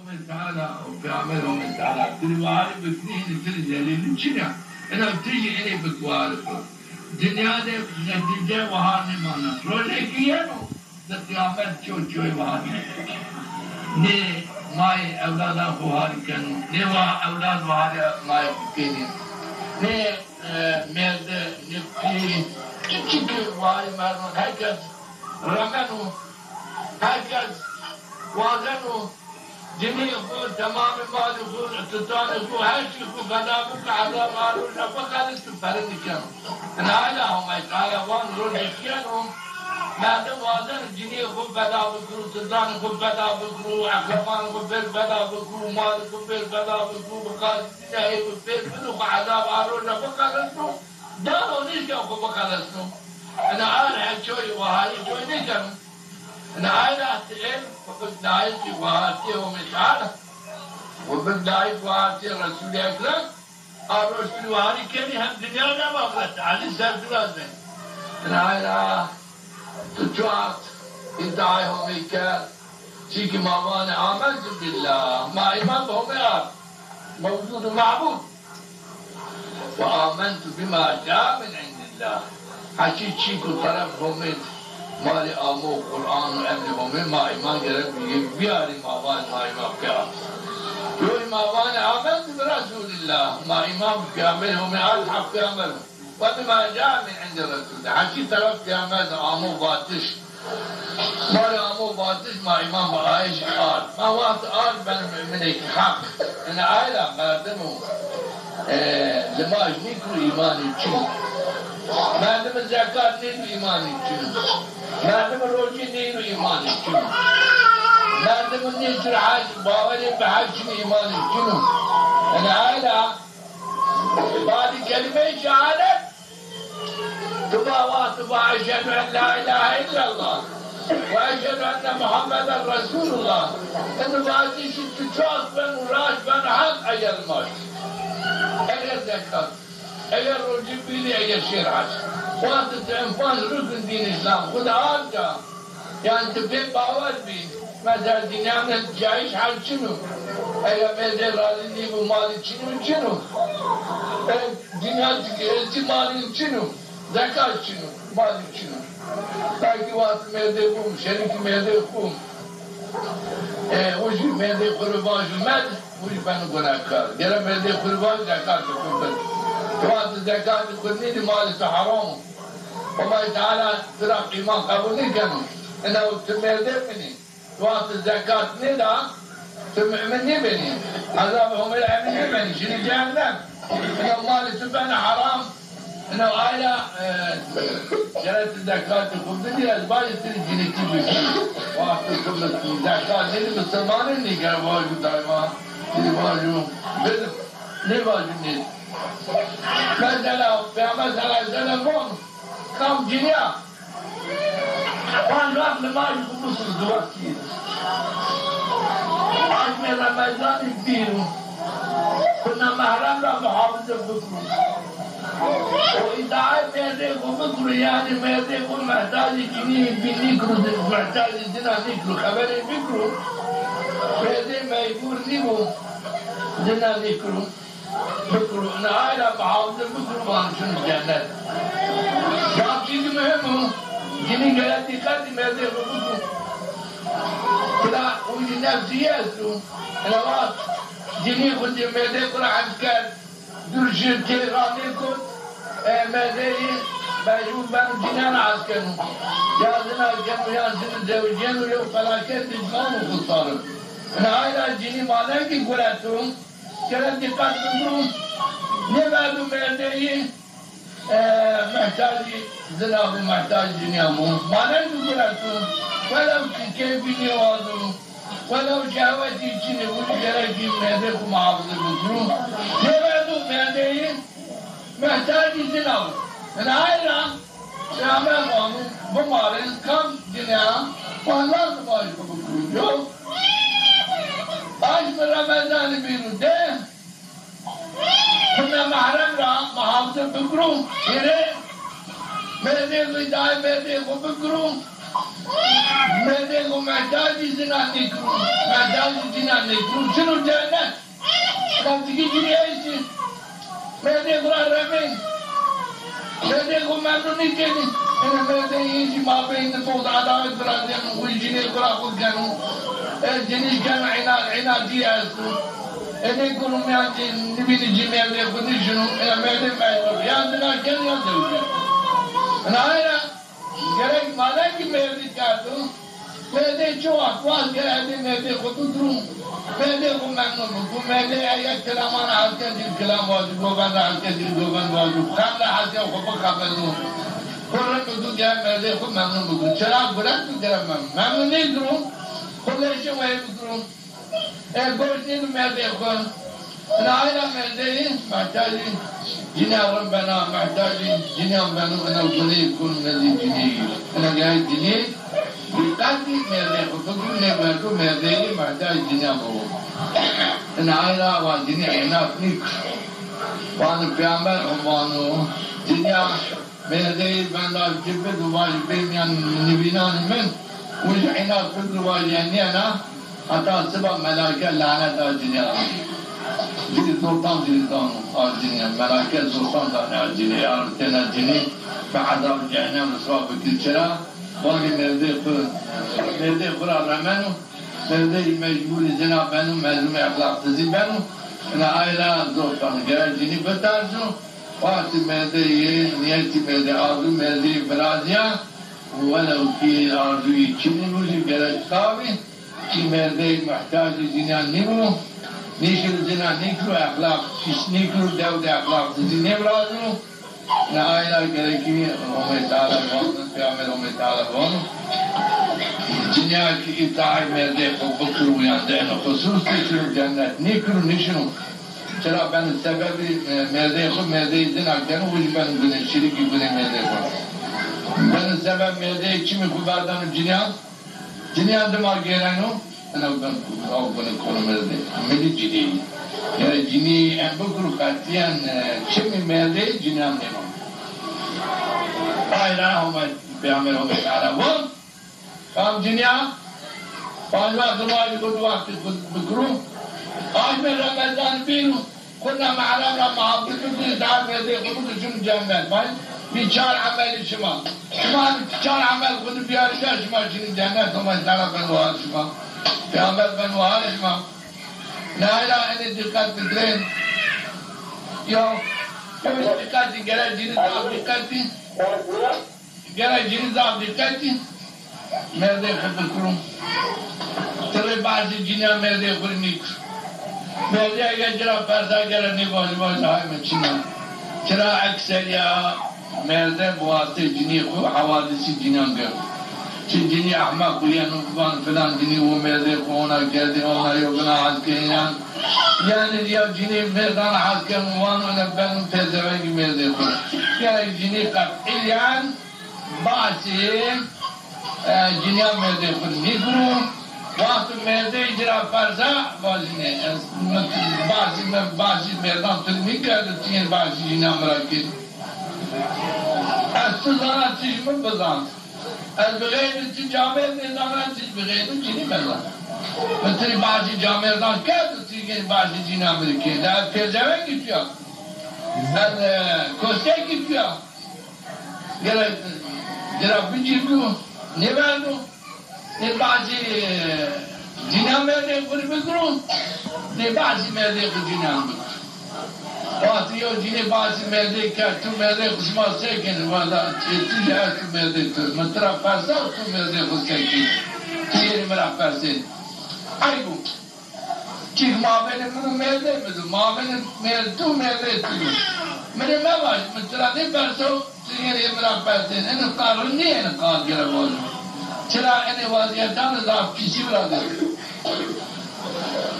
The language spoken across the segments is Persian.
تعالى وبيعملهم تعالى كل واحد بكنين كل جليل شنو أنا بتيجي إني بتوارث دنيا ده نتيجة وهاني مانا روزه كيانو دتيامت شو وهاني نه ماي أولادا وهاري كانوا نه أولاد وهاري ماي كيني نه مرد نبكي كيكي وهاري مرد هكذا رمنو هكذا وازنو جميع خود تمام مال خود اقتطان خود هر چی خود غذاب و عذاب آرو نفقات فرد نکنم انا علا هم اتعالی وان رو نکنم مردم وازن جميع خود بدا بکرو اقتطان خود بدا بکرو اقلمان خود بدا بکرو مال خود بدا بکرو بقاس نهی خود بدو عذاب آرو نفقات دارو نیشکم خود بقالسنو انا علا چوی وحالی چوی نکنم أنا عايلة أتقل وقلت داعيت وهاتي ومتعالى وقلت داعيت وهاتي الرسول أكرم الرسول وهاتي كني هم دنيا ما أغلت علي سرد لازم أنا عايلة تجوعت إدعاهم إيكال شيكي مامانا آمنت بالله ما إيمان بهم يار موجود معبود وآمنت بما جاء من عند الله حكيت شيكو طرفهم مالي آمو قرآن وأمنهم ما إيمان جرب بياري ماوان ما إيمان كامل يقول ماوان آمنت برسول الله ما إيمان كاملهم الحق كاملهم وبما جاء من عند رسول الله حكي طرف كامل آمو باتش مالي آمو باتش ما إيمان بعايش آل ما وقت آل من حق أنا عائلة مردمه لما يجنيكوا إيماني تشوف مردم الزكاة نينو إيماني تشوف مردم الروجي نينو إيماني تشوف مردم النيشر حاج باوري بحاج إيماني تشوف أنا عائلة بعد كلمة شهادة تبا واتبا أشهد أن لا إله إلا الله وأشهد أن محمدا رسول الله إنه بعد شيء تشاف بن وراش بن حق أجر الماش أجر زكاة أجر روجي بيني أجر شرعة وانت إنفاذ ركن دين الإسلام خد عارجة يعني تبين باور بين مثلا دنيانا جايش حال شنو أجر ميزة رالي ومالي شنو دنيا تجي مالي شنو زكاة شنو مالي شنو تاكي وقت ميزة قوم شريك ميزة قوم وجه ميزة قربان جمد وجه بنو قناكار جرى ميزة قربان زكاة قربان وقت الزكاة قرنين مالي حرام وما تعالى ترى إيمان قبولي كانوا إنه تميزة مني وقت الزكاة ندا مني بني عذابهم العمل مني شنو جهنم إنه مالي تبان حرام إنه آية جرت الزكاة الخبزية أزباج ترجعني تبكي وأحطكم الزكاة اللي مسلمان اللي قال واجو دائما اللي واجو بدم ليه واجو نيل مثلا بمثلا زلمون كم جنيا وان راح لماجو بمصر دواتي عجم رمضان كبير كنا محرم محافظة بكرو وإذا عاد ميدي وبكرو يعني ميدي محتاج جنيه بنيكرو محتاج دينا نيكرو خبري بكرو ميدي ما يقول نيبو دينا نيكرو بكرو أنا عائلة محافظة بكرو ما نشون الجنة شاب شيء مهم جنيه قلتي خدي ميدي وبكرو كلا ويجي نفسياته أنا وقت جنيه خد ميدي كل عسكر درجة تيراني كنت ميدي بيجون بانو جنان عسكرهم جازنا كانوا يانسون زوجين ويو فلاكات تجمعون وخصارهم أنا عائلة جنيه مالكي قلتهم كلا دقات بكرو نبادو ميدي محتاج زناب محتاج جنيامون مالكي قلتهم ولو كيف يوازنوا ولو شهوتي تشيني وجرتي ميديكم محافظ البكرو نبادو ميدي محتاج زناب أنا عائلة شامل قانون بمارس كم جنيا والله تبارك بكرو جو باش من رمضان بيرو ده كنا محرم را محافظ البكرو يري ميدي غداي ميدي بكرو مرده کو محتاجی زنا نکرو محتاجی زنا نکرو شنو جنت رفتی که جنی ایسی مرده کو رمین مرده کو ممنونی کنی این مرده ایسی ما بین تو عداوت برادرین خوی جنی کو خود کنو جنی کنو عنادی هستو اینه کنو میان نبینی جی مرده خودی شنو این مرده مجبور یا زنا کن یا دوجه ناینا gerek madem ki mevlid kardın, mevlid çok vaz geldi mevlid kutu durum, mevlid ku memnunum, bu mevlid ayet kelamana halkedir kelam vacib, gogan halkedir gogan vacib, kamla halke kubu kabelnu, kurun kutu gel mevlid ku memnun budur, çırak bırak tu gelemem, memnun ne durum, kulleşim ve durum, goşniydi mevlid ku, aynen mevlid mahtaji. جناهم بنا محتاجين جناهم بنا أنا وجني يكون الذي جني أنا جاي جني بقدر ماذا خطبوا نبردو ماذا محتاج جناهم أنا عينا وجني عينا فيك وأنا بيعمل وأنا جنيا ماذا بنا جبت واجبين يعني نبينا من وش عينا فكر واجبين أنا حتى سبب ملاك لعنة جنيا Cini sultan arcini, melaket sultan arcini, arcini, ve azab cehennem ısrafı külçera, bagi mevdi kura ramenu, mevdi mecburi zina benu, mezumi ahlaksızı benu, ve ayla sultan cini betarzu, vakti mevdi niyeti mevdi arzu mevdi biraziya, velev ki arzuyu çini müzik gerek tabi, ki mevdi muhtacı zina nimu, Nikru zina, nikru ahlak, nikru devde ahlak, sizi ne bırakıyor? Ne aylar gerekiyor? Rahmet Teala bunu, Peygamber Rahmet Teala bunu. Dünya ki itaat merde, kokuru uyandı, en husus nikru cennet, nikru nişinu. Çıra ben sebebi merde zina, kenu ucu ben güne, şiriki güne merde var. Ben sebep merde, kimi kubardan dünya dımar gelenu. أنا أقول لكم ماذا ملي جني يعني جني أنا بقول كاتيان شيء من ماذا جني أنا نعم فايدا هم بيعملوا على وين كم جنيا فايدا دماغي كل وقت بكرو آج من رمضان بينو كنا معنا مع بكرو دار ماذا كنا شو جنة باي بيشار عمل شما بيشار عمل كنا بيارجع شما شنو جنة ثم يطلع بنوار شما Peygamber ben vaharışmam. La ilahe ille dikkat edin. Yok. Evet dikkati gerek cini zaf dikkati. Gerek cini zaf dikkati. Merde kıtı kurum. Tere bazı cini merde kurunik. Merde gecira perda gerek ne boş hayme çina. Çıra ekser ya merde buası cini ku havadisi cinan gör. Cini ahmak kuyanı falan cini o merde ona geldi ona yoluna hazkeyen yani ya cini merdan hazken onu ben tezevengi merde yani cini katiyen bazı cini merde nigru vakti merde icra farza bazı merdan tırmik geldi cini bazı cini amrakin aslında çizme bazant البغير التجامل نظرا البغير الجني ملا مثل بعض الجامعات كذا تيجي بعض الجني أمريكي لا تجاوز كيفيا الكوستي كيفيا جرا بيجيبو نبالو بعض الجني أمريكي يقول بكرون بعض الجني أمريكي Fatih yine bazı mevde tu mevde kuşma sekin valla ticaret tu mevde tu matra farsa tu mevde kuşkekin tiyeri merak versin aybu çık mabene bunu mevde mi mabene mevde tu mevde tu mene mevaj matra ne farsa tiyeri merak versin en karın ne en kal gele bol çıra en vaziyetten zaf kişi bıradı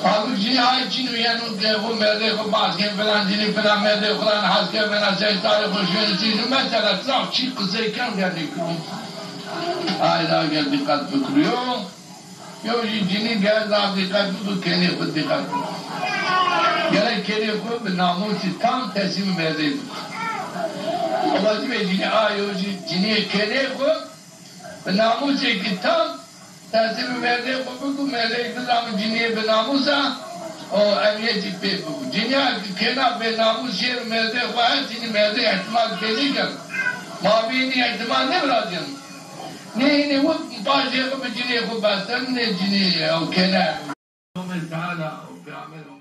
Halbuki cihayet için uyanıp bu merde bu bazı falan cini falan merde falan haske falan seytari hoşuyunu çizim mesela zaf çiğ kızayken geldi kılım. Ayla gel dikkat bükürüyor. Yok cini gel zaf dikkat bu kendi bu dikkat. Gerek kendi bu namusi tam teslim merde. Allah gibi cini ayo cini kendi bu namusi ki tam تحصیل مرده خود بگو مرده اقتدام جنیه به ناموسا و امیتی پی بگو جنیه کنا به ناموس شیر مرده خواهد چینی مرده احتمال پیدی کن ما بینی احتمال نبرادیم نه وہ پاس خود به جنیه خود بستن نه جنیه او کنا تعالی و پیامبر